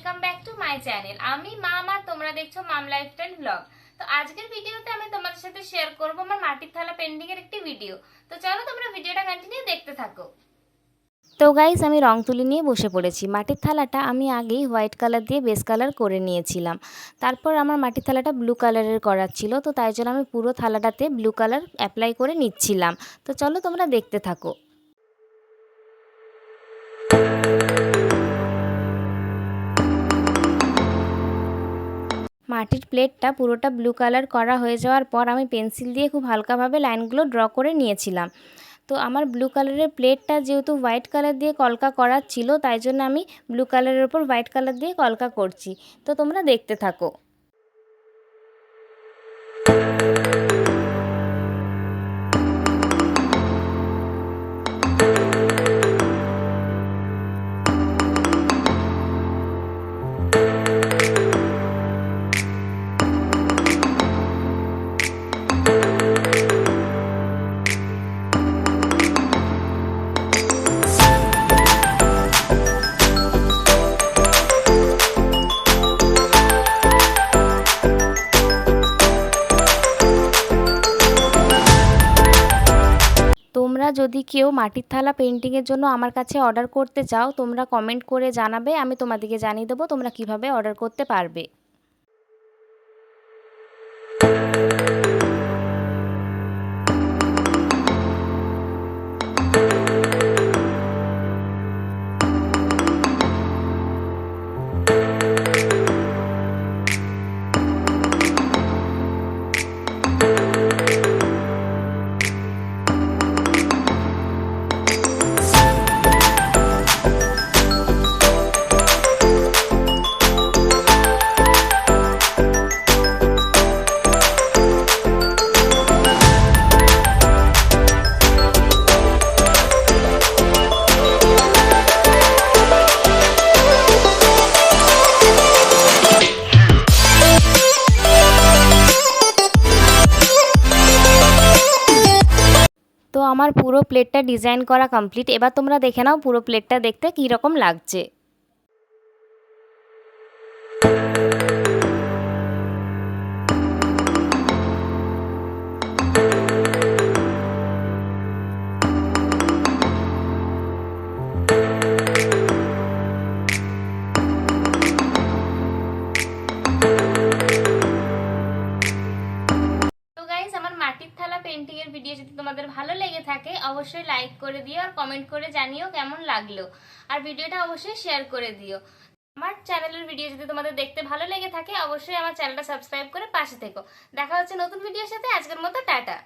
Welcome back to my channel. আমি মাম আর তোমরা দেখছো মাম লাইফস্টাইল ব্লগ। তো আজকের ভিডিওতে আমি তোমাদের সাথে শেয়ার করব আমার মাটির থালা পেন্টিং এর একটি ভিডিও। তো চলো তোমরা ভিডিওটা কন্টিনিউ দেখতে থাকো। তো গাইস, আমি রং তুলি নিয়ে বসে পড়েছি। মাটির থালাটা আমি আগেই হোয়াইট কালার দিয়ে বেস কালার করে নিয়েছিলাম। তারপর আমার মাটির থালাটা ব্লু কালারের করার ছিল, তো তাই জন্য আমি পুরো থালাটাতে ব্লু কালার অ্যাপ্লাই করে নিচ্ছিলাম। তো চলো তোমরা দেখতে থাকো। মাটির প্লেটটা পুরোটা ব্লু কালার করা হয়ে যাওয়ার পর আমি পেন্সিল দিয়ে খুব হালকাভাবে লাইনগুলো ড্র করে নিয়েছিলাম। তো আমার ব্লু কালারের প্লেটটা যেহেতু হোয়াইট কালার দিয়ে কলকা করার ছিল, তাই জন্য আমি ব্লু কালারের ওপর হোয়াইট কালার দিয়ে কলকা করছি। তো তোমরা দেখতে থাকো। তোমরা যদি কেউ মাটির থালা পেন্টিংয়ের জন্য আমার কাছে অর্ডার করতে চাও, তোমরা কমেন্ট করে জানাবে, আমি তোমাদেরকে জানিয়ে দেবো তোমরা কিভাবে অর্ডার করতে পারবে। তো আমার পুরো প্লেটটা ডিজাইন করা কমপ্লিট। এবার তোমরা দেখে নাও পুরো প্লেটটা দেখতে কী রকম লাগছে। মাটির থালা পেন্টিং এর ভিডিও যদি তোমাদের ভালো লেগে থাকে অবশ্যই লাইক করে দিও আর কমেন্ট করে জানিও কেমন লাগলো, আর ভিডিওটা অবশ্যই শেয়ার করে দিও। আমার চ্যানেলের ভিডিও যদি তোমাদের দেখতে ভালো লেগে থাকে অবশ্যই আমার চ্যানেলটা সাবস্ক্রাইব করে পাশে থেকো। দেখা হচ্ছে নতুন ভিডিওর সাথে। আজকের মতো টাটা।